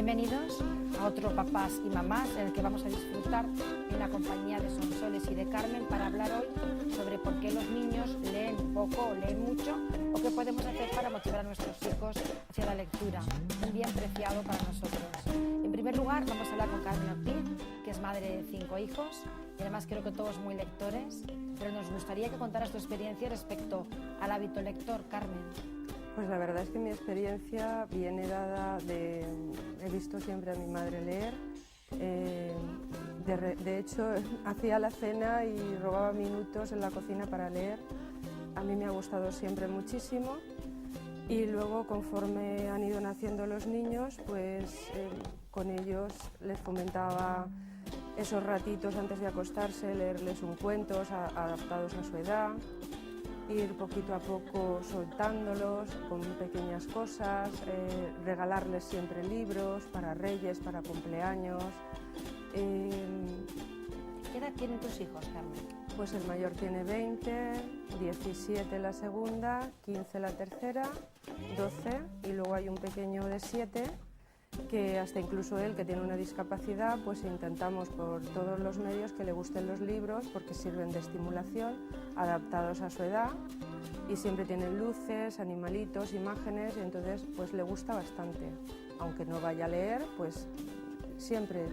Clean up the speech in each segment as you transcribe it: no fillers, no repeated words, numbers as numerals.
Bienvenidos a otro Papás y Mamás en el que vamos a disfrutar en la compañía de Sonsoles y de Carmen para hablar hoy sobre por qué los niños leen poco o leen mucho o qué podemos hacer para motivar a nuestros hijos hacia la lectura, un bien preciado para nosotros. En primer lugar vamos a hablar con Carmen Ortiz, que es madre de 5 hijos y además creo que todos muy lectores, pero nos gustaría que contaras tu experiencia respecto al hábito lector, Carmen. Pues la verdad es que mi experiencia viene dada de... He visto siempre a mi madre leer. De hecho, hacía la cena y robaba minutos en la cocina para leer. A mí me ha gustado siempre muchísimo. Y luego, conforme han ido naciendo los niños, pues con ellos les fomentaba esos ratitos antes de acostarse, leerles un cuentos adaptados a su edad. Ir poquito a poco soltándolos con pequeñas cosas, regalarles siempre libros para reyes, para cumpleaños. ¿Qué edad tienen tus hijos, Carmen? Pues el mayor tiene 20, 17 la segunda, 15 la tercera, 12 y luego hay un pequeño de 7 que hasta incluso él, que tiene una discapacidad, pues intentamos por todos los medios que le gusten los libros porque sirven de estimulación, adaptados a su edad y siempre tienen luces, animalitos, imágenes y entonces pues le gusta bastante. Aunque no vaya a leer, pues siempre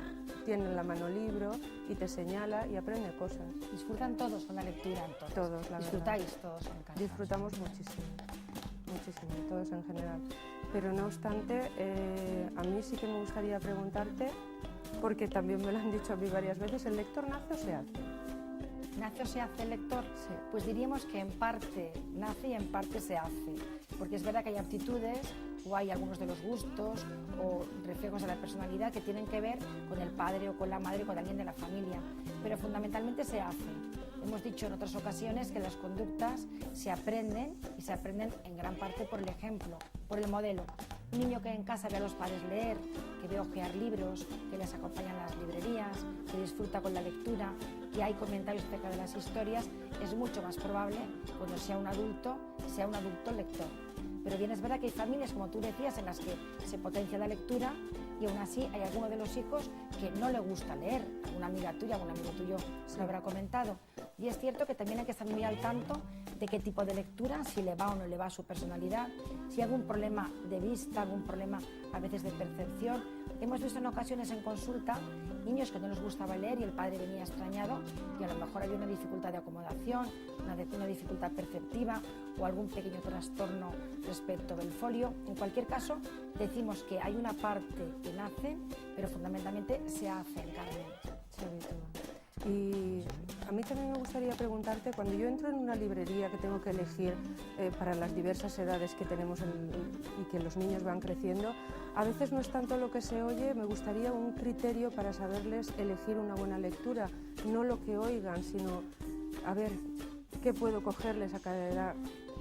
tiene en la mano libro y te señala y aprende cosas. ¿Disfrutan todos con la lectura entonces? Todos, la ¿Disfrutáis verdad. todos en casa? Disfrutamos muchísimo, muchísimo, todos en general. Pero no obstante, a mí sí que me gustaría preguntarte, porque también me lo han dicho a mí varias veces, ¿el lector nace o se hace? ¿Nace o se hace el lector? Sí. Pues diríamos que en parte nace y en parte se hace, porque es verdad que hay aptitudes o hay algunos de los gustos o reflejos de la personalidad que tienen que ver con el padre o con la madre o con alguien de la familia, pero fundamentalmente se hace. Hemos dicho en otras ocasiones que las conductas se aprenden y se aprenden en gran parte por el ejemplo, por el modelo. Un niño que en casa ve a los padres leer, que ve hojear libros, que les acompañan a las librerías, que disfruta con la lectura, que hay comentarios acerca de las historias, es mucho más probable cuando sea un adulto lector. Pero bien es verdad que hay familias, como tú decías, en las que se potencia la lectura y aún así hay alguno de los hijos que no le gusta leer. Alguna amiga tuya, algún amigo tuyo se lo habrá comentado. Y es cierto que también hay que estar muy al tanto de qué tipo de lectura, si le va o no le va a su personalidad, si hay algún problema de vista, algún problema a veces de percepción. Hemos visto en ocasiones en consulta niños que no les gustaba leer y el padre venía extrañado y a lo mejor había una dificultad de acomodación, una dificultad perceptiva o algún pequeño trastorno respecto del folio. En cualquier caso, decimos que hay una parte que nace, pero fundamentalmente se hace en Carmen. Se habitúa. Y a mí también me gustaría preguntarte, cuando yo entro en una librería que tengo que elegir para las diversas edades que tenemos y que los niños van creciendo, a veces no es tanto lo que se oye, me gustaría un criterio para saberles elegir una buena lectura, no lo que oigan, sino a ver qué puedo cogerles a cada edad.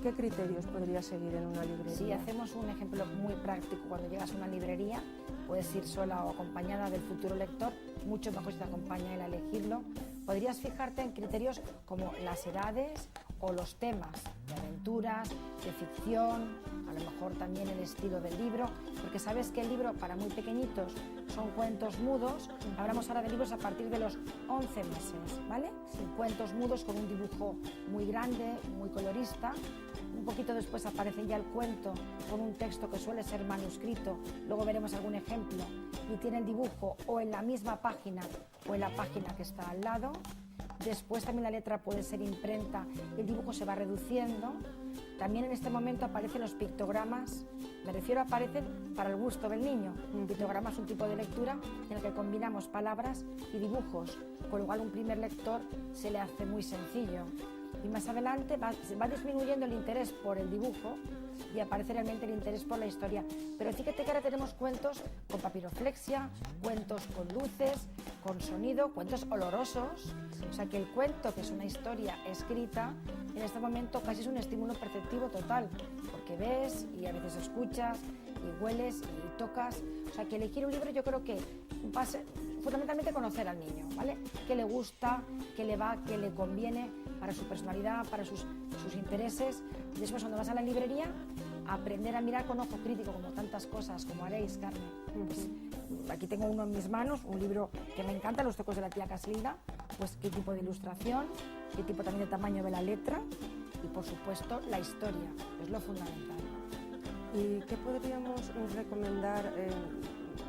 ¿Qué criterios podría seguir en una librería? Si hacemos un ejemplo muy práctico, cuando llegas a una librería, puedes ir sola o acompañada del futuro lector, mucho mejor si te acompaña él a elegirlo. Podrías fijarte en criterios como las edades o los temas de aventuras, de ficción, a lo mejor también el estilo del libro, porque sabes que el libro para muy pequeñitos son cuentos mudos. Hablamos ahora de libros a partir de los 11 meses, ¿vale? Sí. Cuentos mudos con un dibujo muy grande, muy colorista. Un poquito después aparece ya el cuento con un texto que suele ser manuscrito, luego veremos algún ejemplo, y tiene el dibujo o en la misma página o en la página que está al lado. Después también la letra puede ser imprenta, el dibujo se va reduciendo. También en este momento aparecen los pictogramas, me refiero a aparecen para el gusto del niño. Un pictograma es un tipo de lectura en el que combinamos palabras y dibujos, con lo cual un primer lector se le hace muy sencillo. Y más adelante va disminuyendo el interés por el dibujo y aparece realmente el interés por la historia. Pero fíjate que ahora tenemos cuentos con papiroflexia, cuentos con luces, con sonido, cuentos olorosos. O sea que el cuento, que es una historia escrita, en este momento casi es un estímulo perceptivo total, porque ves y a veces escuchas y hueles y tocas. O sea que elegir un libro yo creo que va a ser fundamentalmente conocer al niño, ¿vale? Qué le gusta, qué le va, qué le conviene para su personalidad, para sus intereses. Después, cuando vas a la librería, aprender a mirar con ojo crítico, como tantas cosas, como haréis, Carmen. Pues, aquí tengo uno en mis manos, un libro que me encanta, Los tocos de la tía Casilda, pues qué tipo de ilustración, qué tipo también de tamaño de la letra y, por supuesto, la historia, es lo fundamental. ¿Y qué podríamos recomendar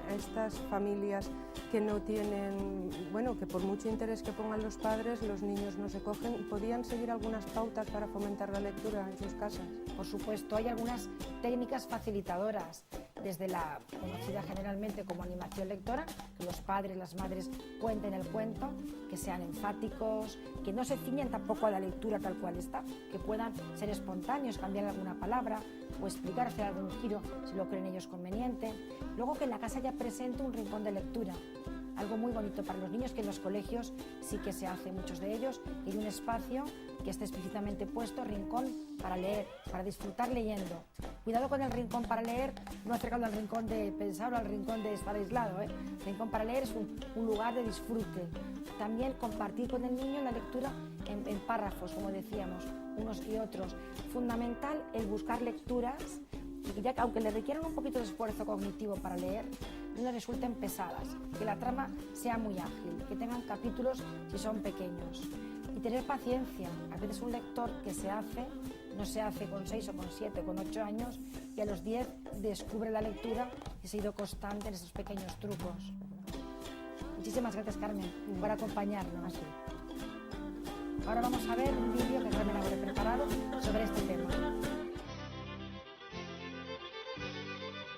a estas familias que no tienen, bueno, que por mucho interés que pongan los padres, los niños no se cogen? ¿Podían seguir algunas pautas para fomentar la lectura en sus casas? Por supuesto, hay algunas técnicas facilitadoras, desde la conocida generalmente como animación lectora, que los padres, las madres cuenten el cuento, que sean enfáticos, que no se ciñen tampoco a la lectura tal cual está, que puedan ser espontáneos, cambiar alguna palabra o explicar, hacer algún giro si lo creen ellos conveniente. Luego que en la casa haya presente un rincón de lectura, algo muy bonito para los niños, que en los colegios sí que se hace, muchos de ellos, y un espacio que esté explícitamente puesto, rincón para leer, para disfrutar leyendo. Cuidado con el rincón para leer, no acercando al rincón de pensar o al rincón de estar aislado, El rincón para leer es un lugar de disfrute. También compartir con el niño la lectura en párrafos, como decíamos, unos y otros. Fundamental el buscar lecturas, ya que aunque le requieran un poquito de esfuerzo cognitivo para leer, no resulten pesadas, que la trama sea muy ágil, que tengan capítulos si son pequeños. Y tener paciencia. A veces un lector que no se hace con 6 o con 7 o con 8 años, y a los 10 descubre la lectura y ha sido constante en esos pequeños trucos. Muchísimas gracias, Carmen, por acompañarnos. Ahora vamos a ver un vídeo que Carmen habrá preparado sobre este tema.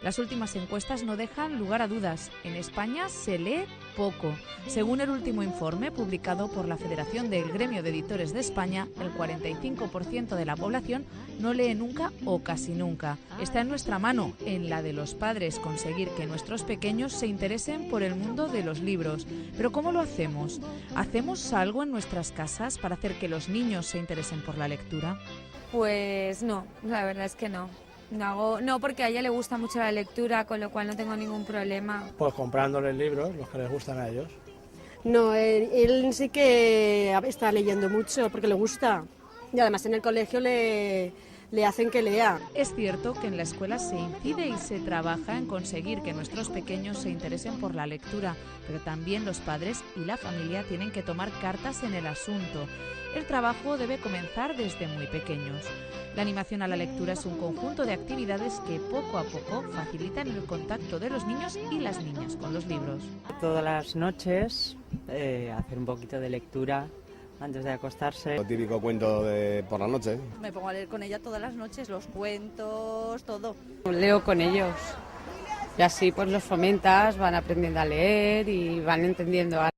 Las últimas encuestas no dejan lugar a dudas. En España se lee poco. Según el último informe publicado por la Federación del Gremio de Editores de España, el 45% de la población no lee nunca o casi nunca. Está en nuestra mano, en la de los padres, conseguir que nuestros pequeños se interesen por el mundo de los libros. Pero ¿cómo lo hacemos? ¿Hacemos algo en nuestras casas para hacer que los niños se interesen por la lectura? Pues no, la verdad es que no. No, porque a ella le gusta mucho la lectura, con lo cual no tengo ningún problema. Pues comprándoles libros, los que les gustan a ellos. No, él sí que está leyendo mucho porque le gusta. Y además en el colegio le hacen que lea. Es cierto que en la escuela se incide y se trabaja en conseguir que nuestros pequeños se interesen por la lectura, pero también los padres y la familia tienen que tomar cartas en el asunto. El trabajo debe comenzar desde muy pequeños. La animación a la lectura es un conjunto de actividades que poco a poco facilitan el contacto de los niños y las niñas con los libros. Todas las noches hacer un poquito de lectura antes de acostarse. Lo típico cuento de por la noche. Me pongo a leer con ella todas las noches, los cuentos, todo. Leo con ellos y así pues los fomentas, van aprendiendo a leer y van entendiendo algo.